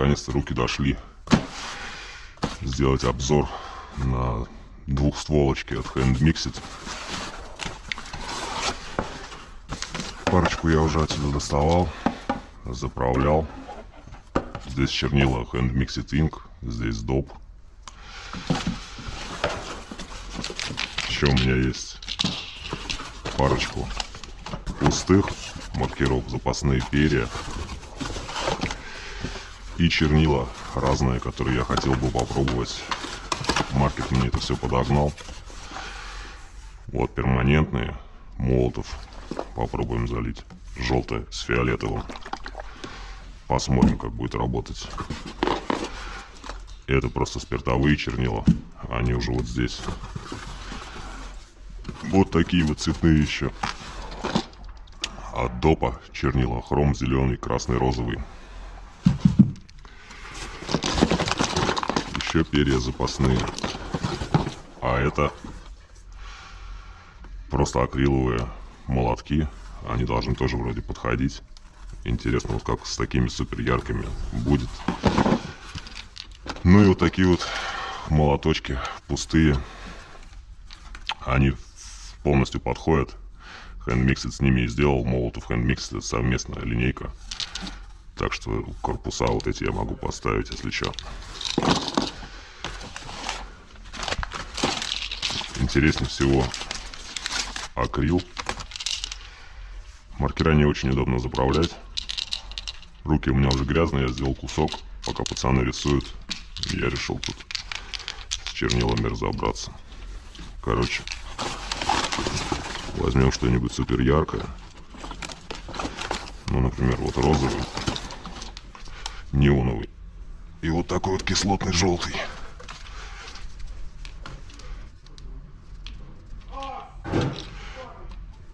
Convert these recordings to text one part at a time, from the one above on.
наконец-то руки дошли сделать обзор на двухстволочки от Hand Mixed. Парочку я уже отсюда доставал, заправлял. Здесь чернила Hand Mixed Ink, здесь доп. Еще у меня есть парочку пустых маркеров, запасные перья и чернила разные, которые я хотел бы попробовать. Маркет мне это все подогнал. Вот перманентные, Молотов. Попробуем залить. Желтое с фиолетовым. Посмотрим, как будет работать. Это просто спиртовые чернила. Они уже вот здесь. Вот такие вот цветные еще. От допа чернила хром, зеленый, красный, розовый. Еще перья запасные. А это просто акриловые молотки. Они должны тоже вроде подходить. Интересно, вот как с такими супер яркими будет. Ну и вот такие вот молоточки пустые. Они полностью подходят. Hand Mixed с ними и сделал. Молотов Hand Mixed — это совместная линейка. Так что корпуса вот эти я могу поставить, если что. Интереснее всего акрил. Маркера не очень удобно заправлять. Руки у меня уже грязные, я сделал кусок. Пока пацаны рисуют, я решил тут с чернилами разобраться. Короче, возьмем что-нибудь супер яркое. Ну, например, вот розовый, неоновый. И вот такой вот кислотный желтый.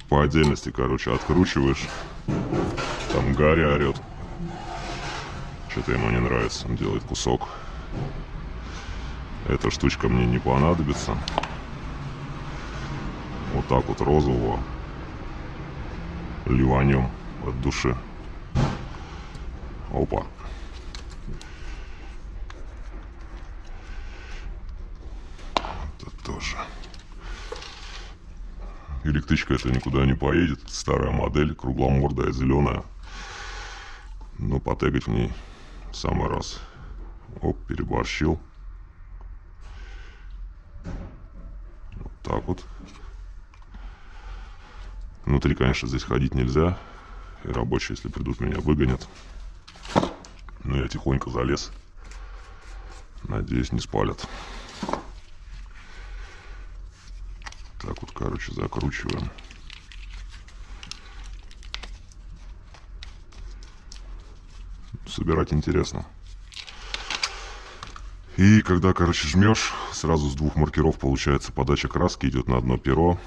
По отдельности, короче, откручиваешь. Там Гарри орет. Что-то ему не нравится. Он делает кусок. Эта штучка мне не понадобится. Вот так вот розового ливанем от души. Опа. Это тоже. Электричка это никуда не поедет. Старая модель, кругломордая, зеленая. Но потегать в ней в самый раз. Оп, переборщил. Вот так вот. Внутри, конечно, здесь ходить нельзя. И рабочие, если придут, меня выгонят. Но я тихонько залез. Надеюсь, не спалят. Так вот, короче, закручиваем. Собирать интересно. И когда, короче, жмешь, сразу с двух маркеров получается подача краски идет на одно перо.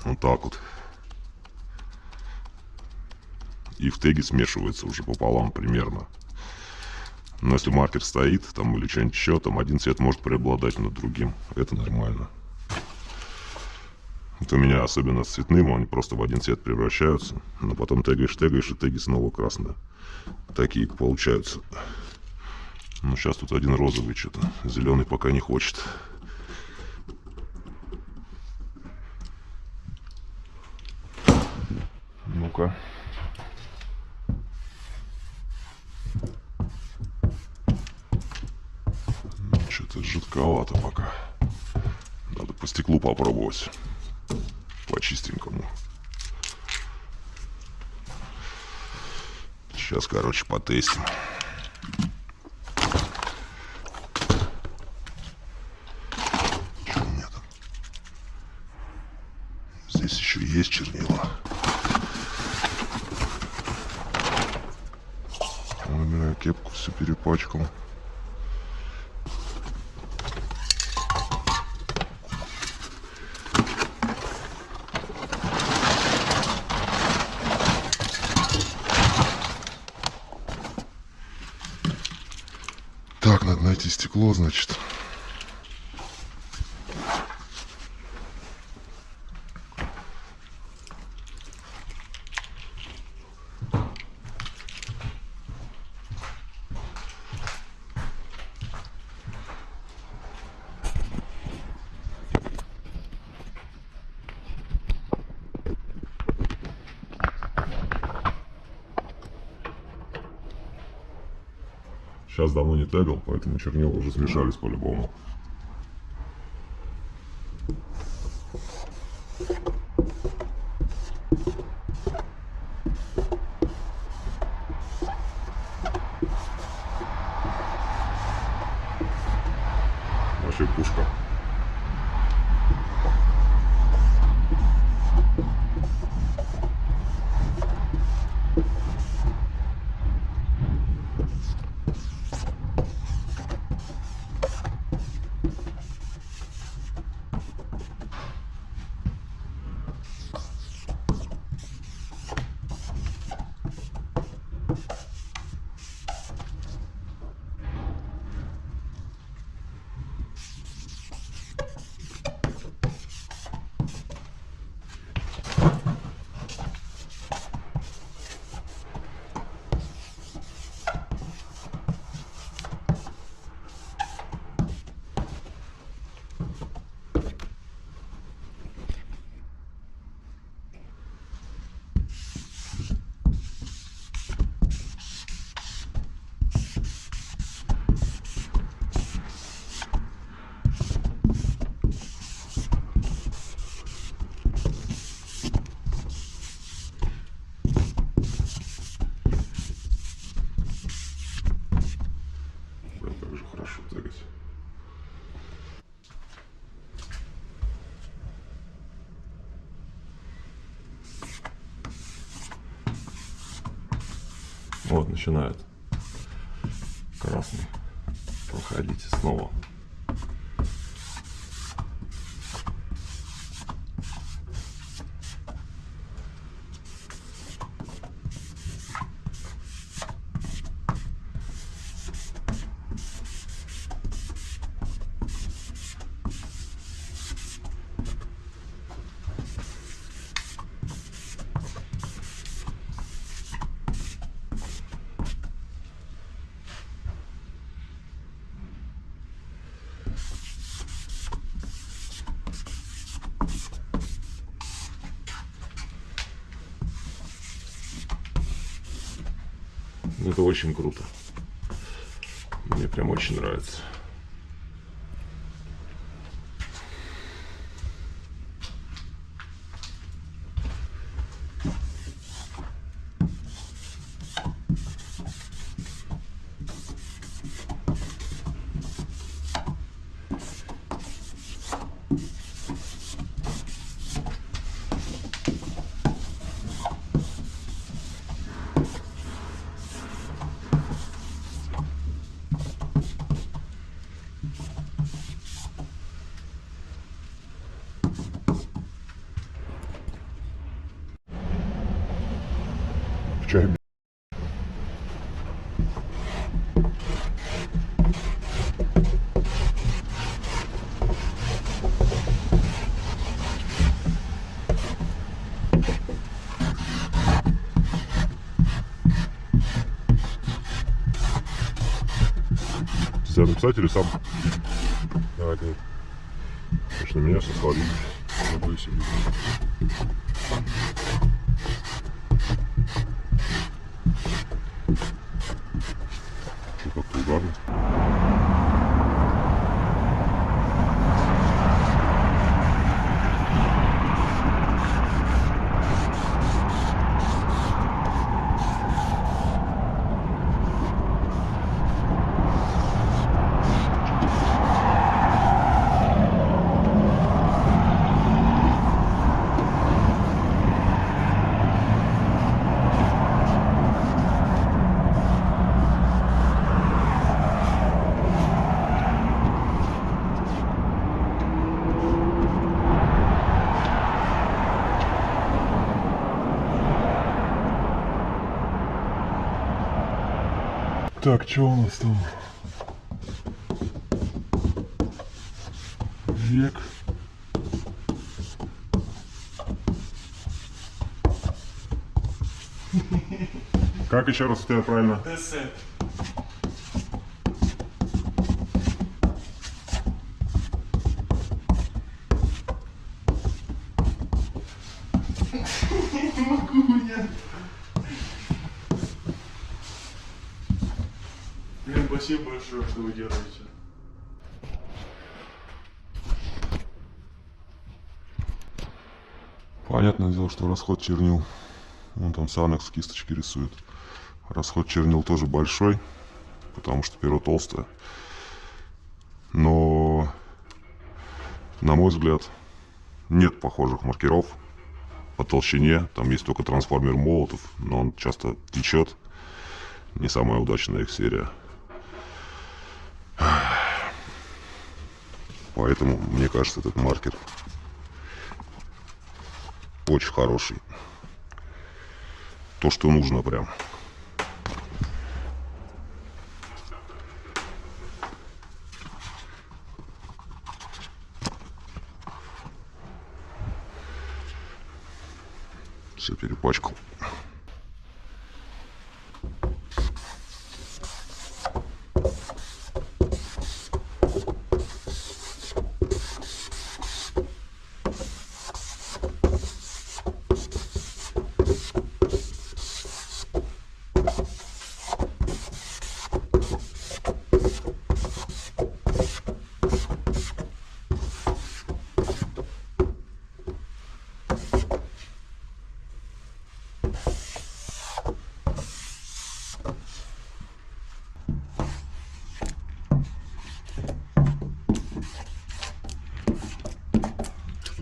Вот так вот. И в теге смешивается уже пополам примерно. Но если маркер стоит, там или что-нибудь еще, там один цвет может преобладать над другим. Это нормально. Вот у меня особенно с цветным, они просто в один цвет превращаются. Но потом тегаешь, и теги снова красные. Такие получаются. Ну, сейчас тут один розовый что-то. Зеленый пока не хочет. Ну-ка. Ну, что-то жидковато пока. Надо по стеклу попробовать. По чистенькому. Сейчас, короче, потестим. Что у меня там? Здесь еще есть чернила. Ой, бля, кепку всю перепачкал. Так, надо найти стекло, значит. Сейчас давно не тегал, поэтому чернила уже смешались по-любому. Вообще пушка. Как же хорошо тегать. Вот, начинает красный проходить снова. Это очень круто. Мне прям очень нравится. В чай. Тебя написать или сам? Давай ты. Конечно, меня сослали. Забыл себе. Как-то угарно. Так, что у нас там? Век. Как еще раз у тебя правильно? Десет. Не могу я. Блин, спасибо большое, что вы делаете. Понятное дело, что расход чернил. Вон там Санекс кисточки рисует. Расход чернил тоже большой, потому что перо толстое. Но, на мой взгляд, нет похожих маркеров по толщине. Там есть только трансформер Молотов, но он часто течет. Не самая удачная их серия. Поэтому, мне кажется, этот маркер очень хороший. То, что нужно прям. Все перепачкал.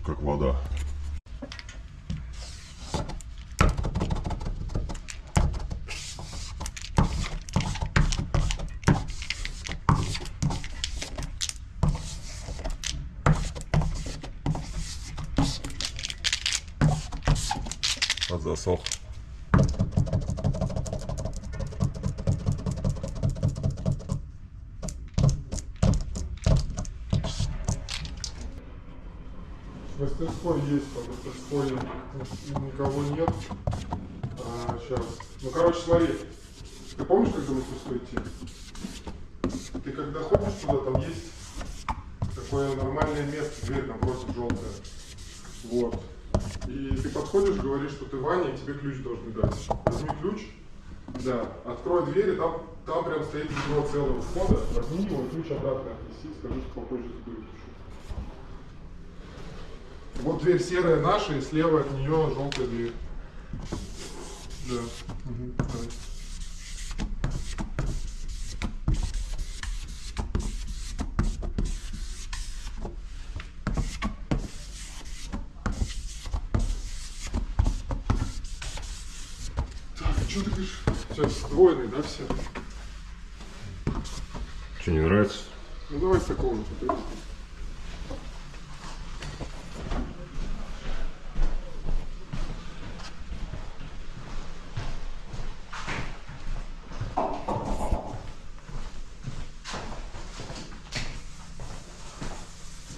Как вода. Подзасох. В мастерской есть, в мастерской никого нет. Сейчас. Ну, короче, смотри. Ты помнишь, как до мастерской идти? Ты когда ходишь туда, там есть такое нормальное место, дверь напротив желтая. Вот. И ты подходишь, говоришь, что ты Ваня, и тебе ключ должны дать. Возьми ключ, да, открой дверь, и там прям стоит ведро целого входа. Возьми его, и ключ обратно отнеси, скажи, что попозже заберу. Вот дверь серая наша, и слева от нее желтая дверь. Да. Угу. Давай. Так, что ты говоришь? Сейчас сдвоенный, да, все? Что, не нравится? Ну давай с такого же.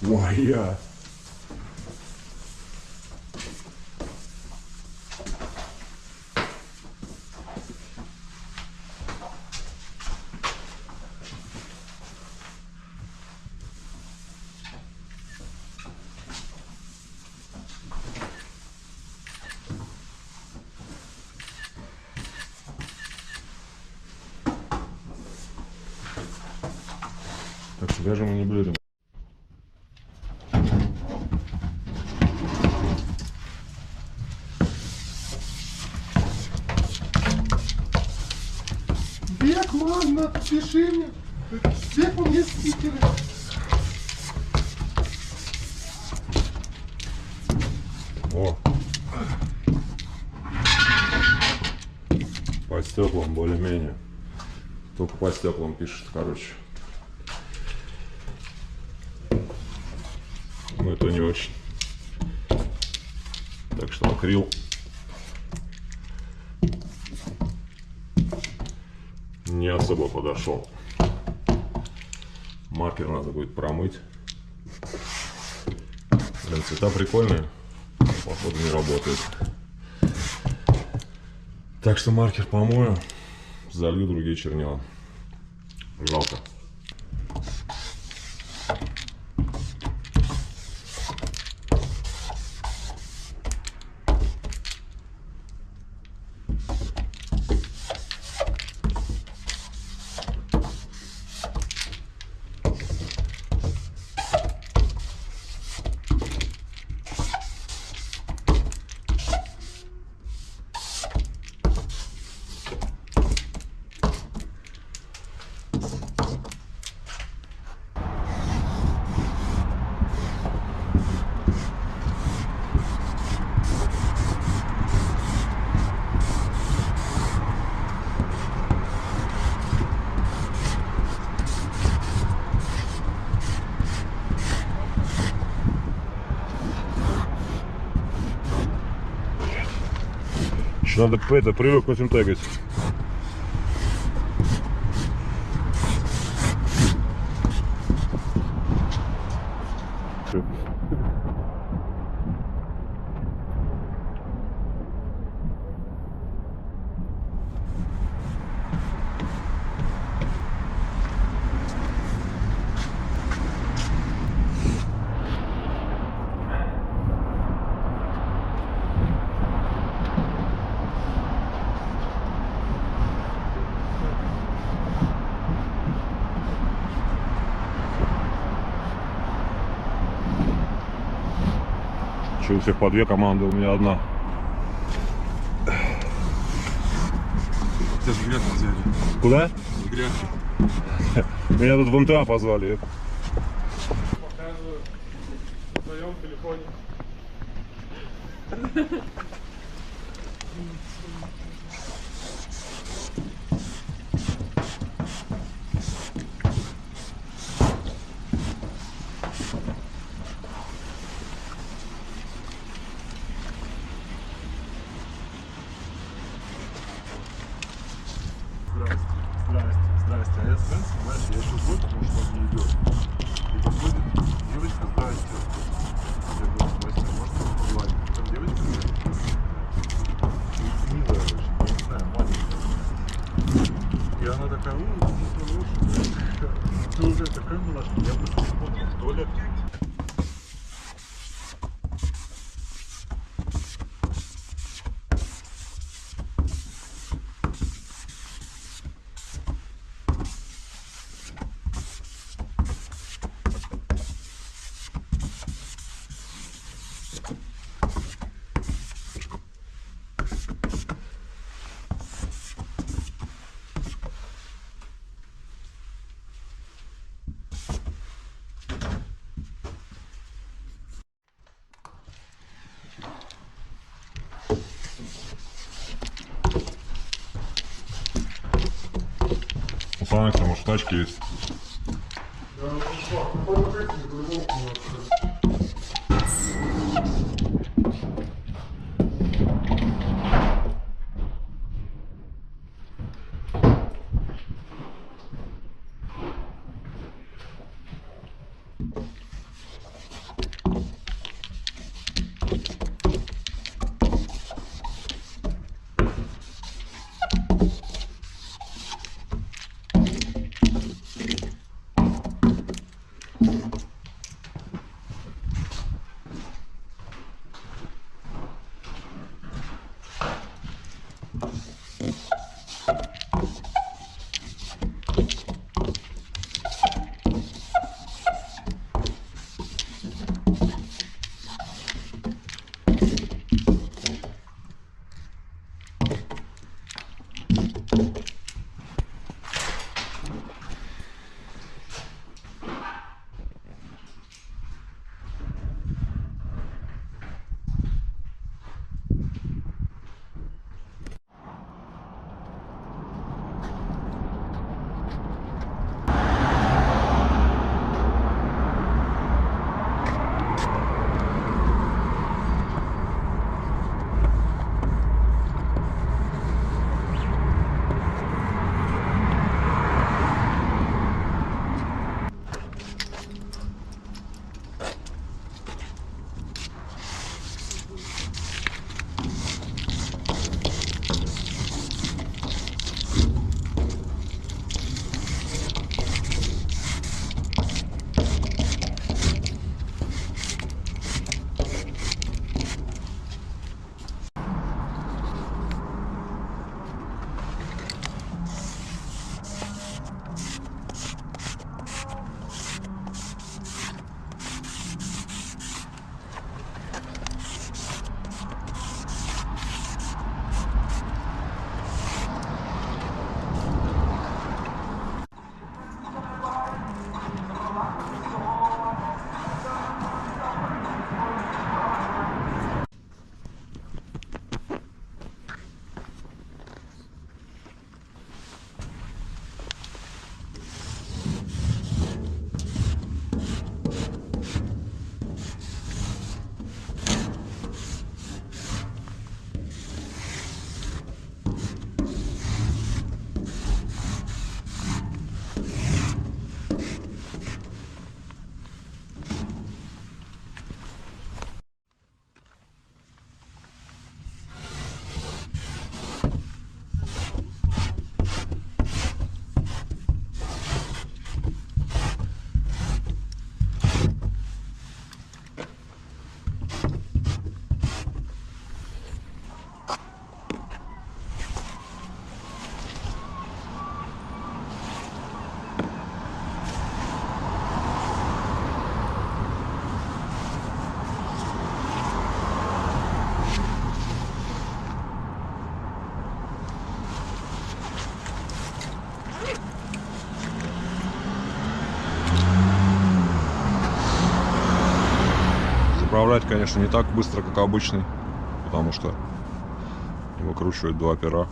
Моя. Так себя же мы не блюдем. Бег, ладно, пиши мне. Бег, у меня стикеры. О. По стеклам более-менее. Только по стеклам пишет, короче. Но это не очень. Так что акрил не особо подошел. Маркер надо будет промыть. Блин, цвета прикольные. Походу не работает. Так что маркер помою. Залью другие чернила. Жалко. Надо это, привык к этим тегать. Че, у всех по две команды, у меня одна. Тебя с грядки взяли. Куда? С грядки. Меня тут в МТА позвали. Показываю в своем телефоне. Здрасте. А я сцен, понимаешь, я еще злой, потому что он не идет. И подходит девочка, здрасте. Я говорю, здрасте, можно погладить? Там девочка, милая очень, я не знаю, маленькая. И она такая, ты лучше. Ты уже такая милашка, я просто не понял, в туалет. Пацаны, там уж тачки есть. Да, ну что, какой покрытие, по-любому не открыть. Заправлять, конечно, не так быстро, как обычный, потому что выкручивает два пера.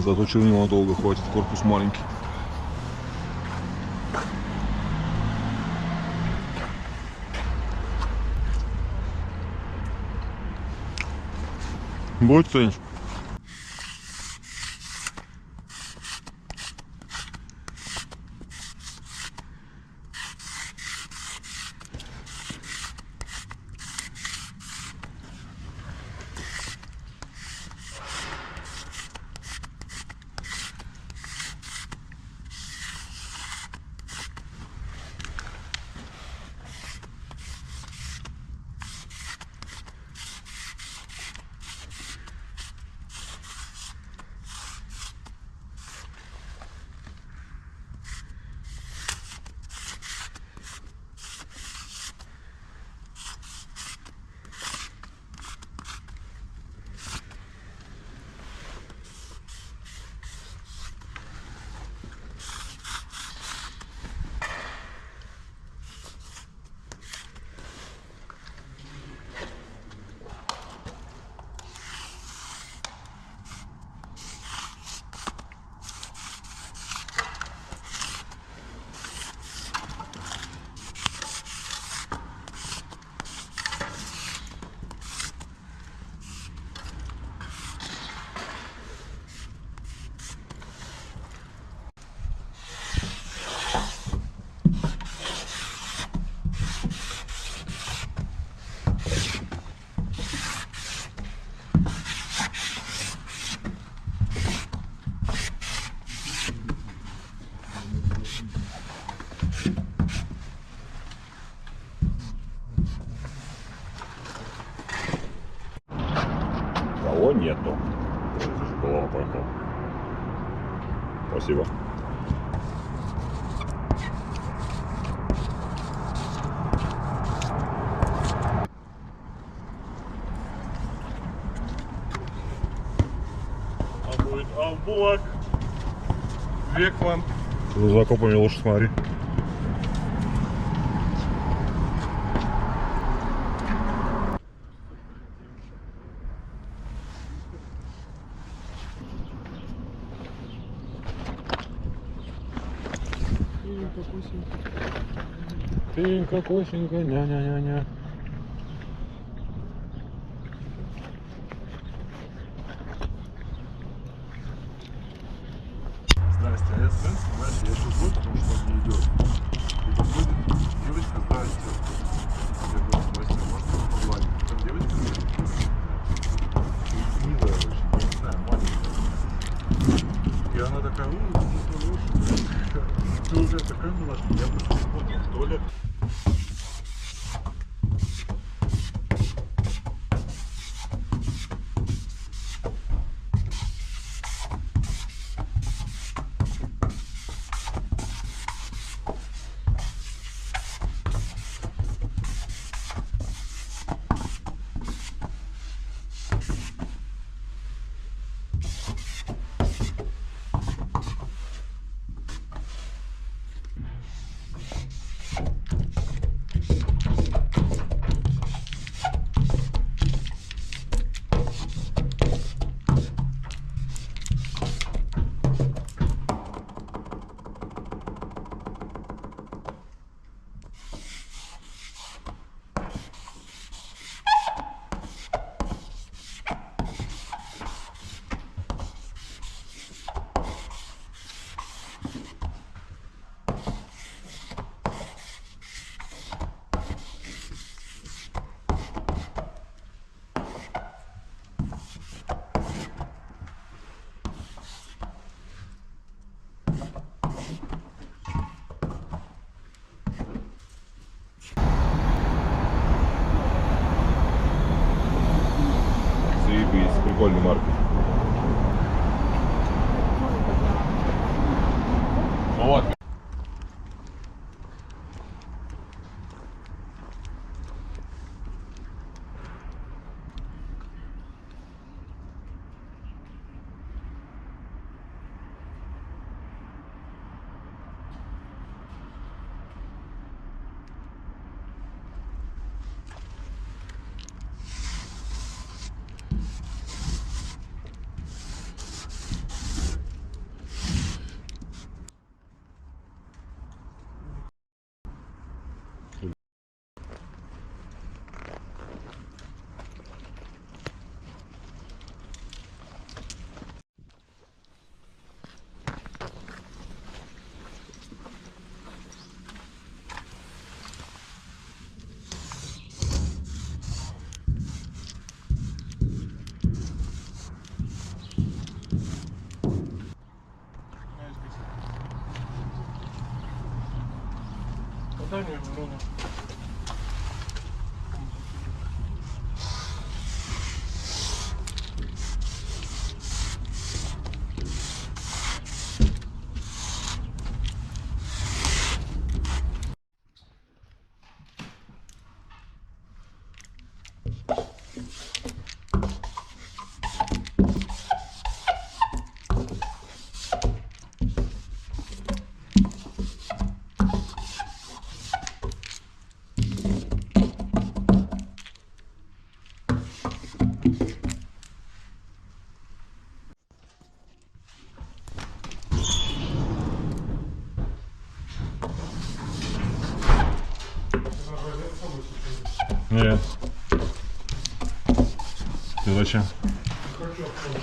Зато чернила долго хватит, корпус маленький. Будет кто-нибудь? Кого нету? Голова поехала. Спасибо. А будет Албулак. Векман. За закопами лучше смотри. Пенька, косенька, ня-ня-ня-ня. Здрасте, а я Свен, понимаешь, я сейчас буду, потому что он не идет. И подходит девочка, здрасте. Я говорю, здрасте, можно погладить? Там девочка милая очень, я не знаю, маленькая. И она такая, ты уже такая милашка, я просто не понял, то ли... Прикольный маркер. Ну вот. Дай мне время. Нет. Ты зачем? Хочу отправить.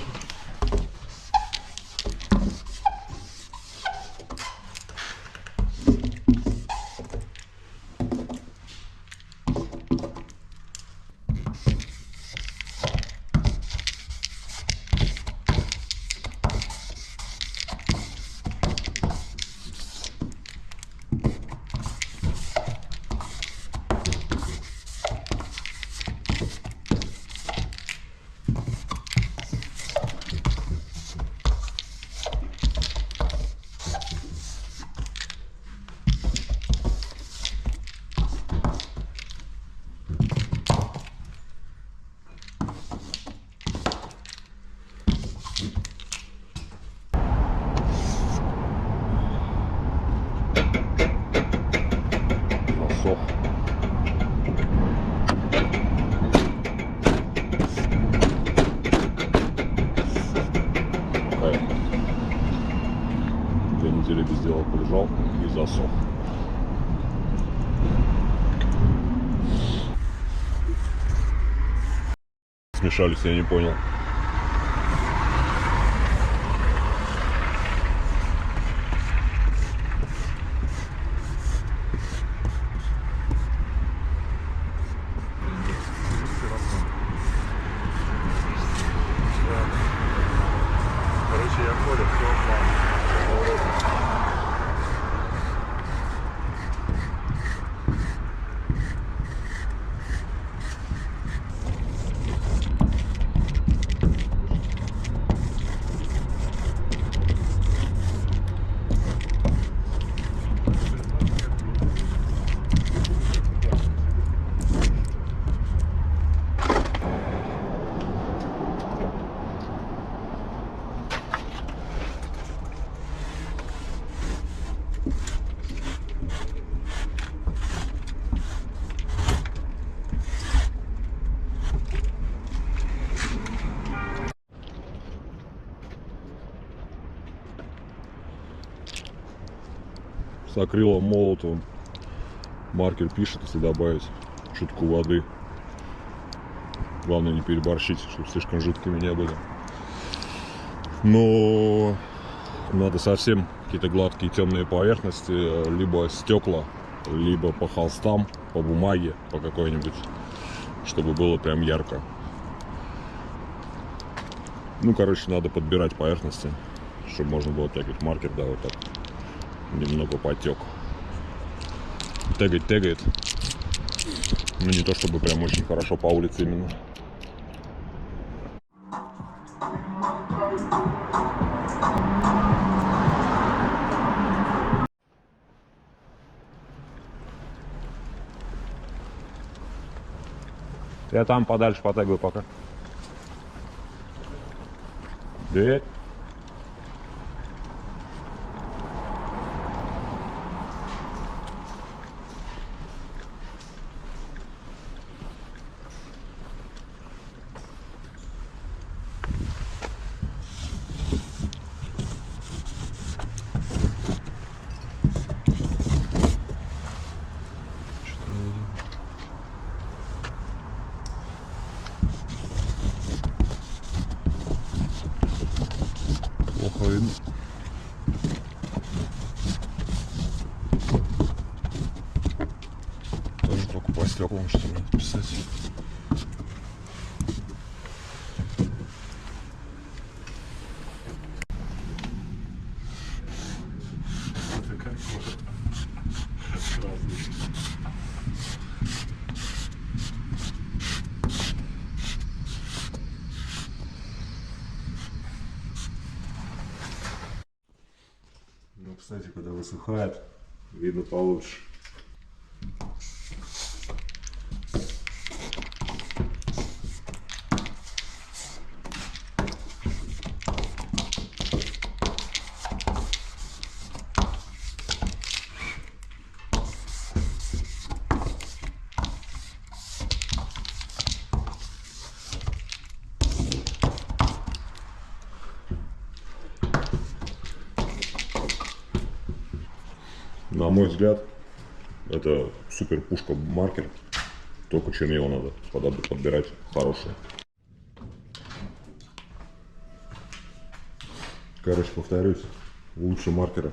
Засох. Такая. 2 недели без дела полежал и засох. Смешались, я не понял. Короче, я понял, все план. С акрилом молотовым маркер пишет, если добавить чутку воды. Главное не переборщить, чтобы слишком жидкими не были. Но надо совсем какие-то гладкие темные поверхности, либо стекла, либо по холстам, по бумаге, по какой-нибудь, чтобы было прям ярко. Ну, короче, надо подбирать поверхности, чтобы можно было тягать маркер, да, вот так. Немного потек. Тегает. Ну, не то чтобы прям очень хорошо по улице именно. Я там подальше потегаю пока. Привет. Плохо видно. Тоже только по стеклам, что ли, писать. Такая кожа. Разная. Ну, кстати, когда высыхает, видно получше. На мой взгляд, это супер пушка маркер. Только чернила надо подбирать хорошие. Короче, повторюсь, лучше маркера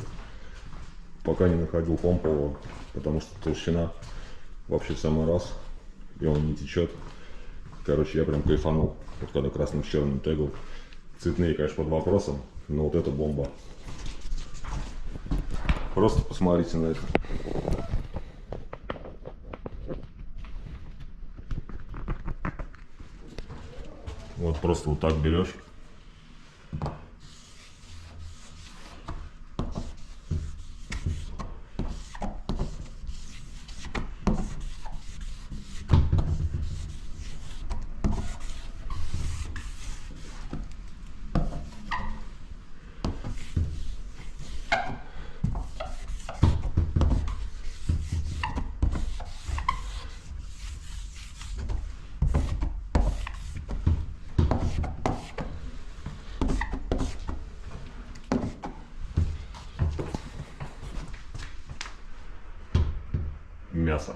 пока не находил помпового, потому что толщина вообще в самый раз, и он не течет. Короче, я прям кайфанул, вот когда красным с черным тегал. Цветные, конечно, под вопросом, но вот это бомба. Просто посмотрите на это. Вот просто вот так берешь. Мясо.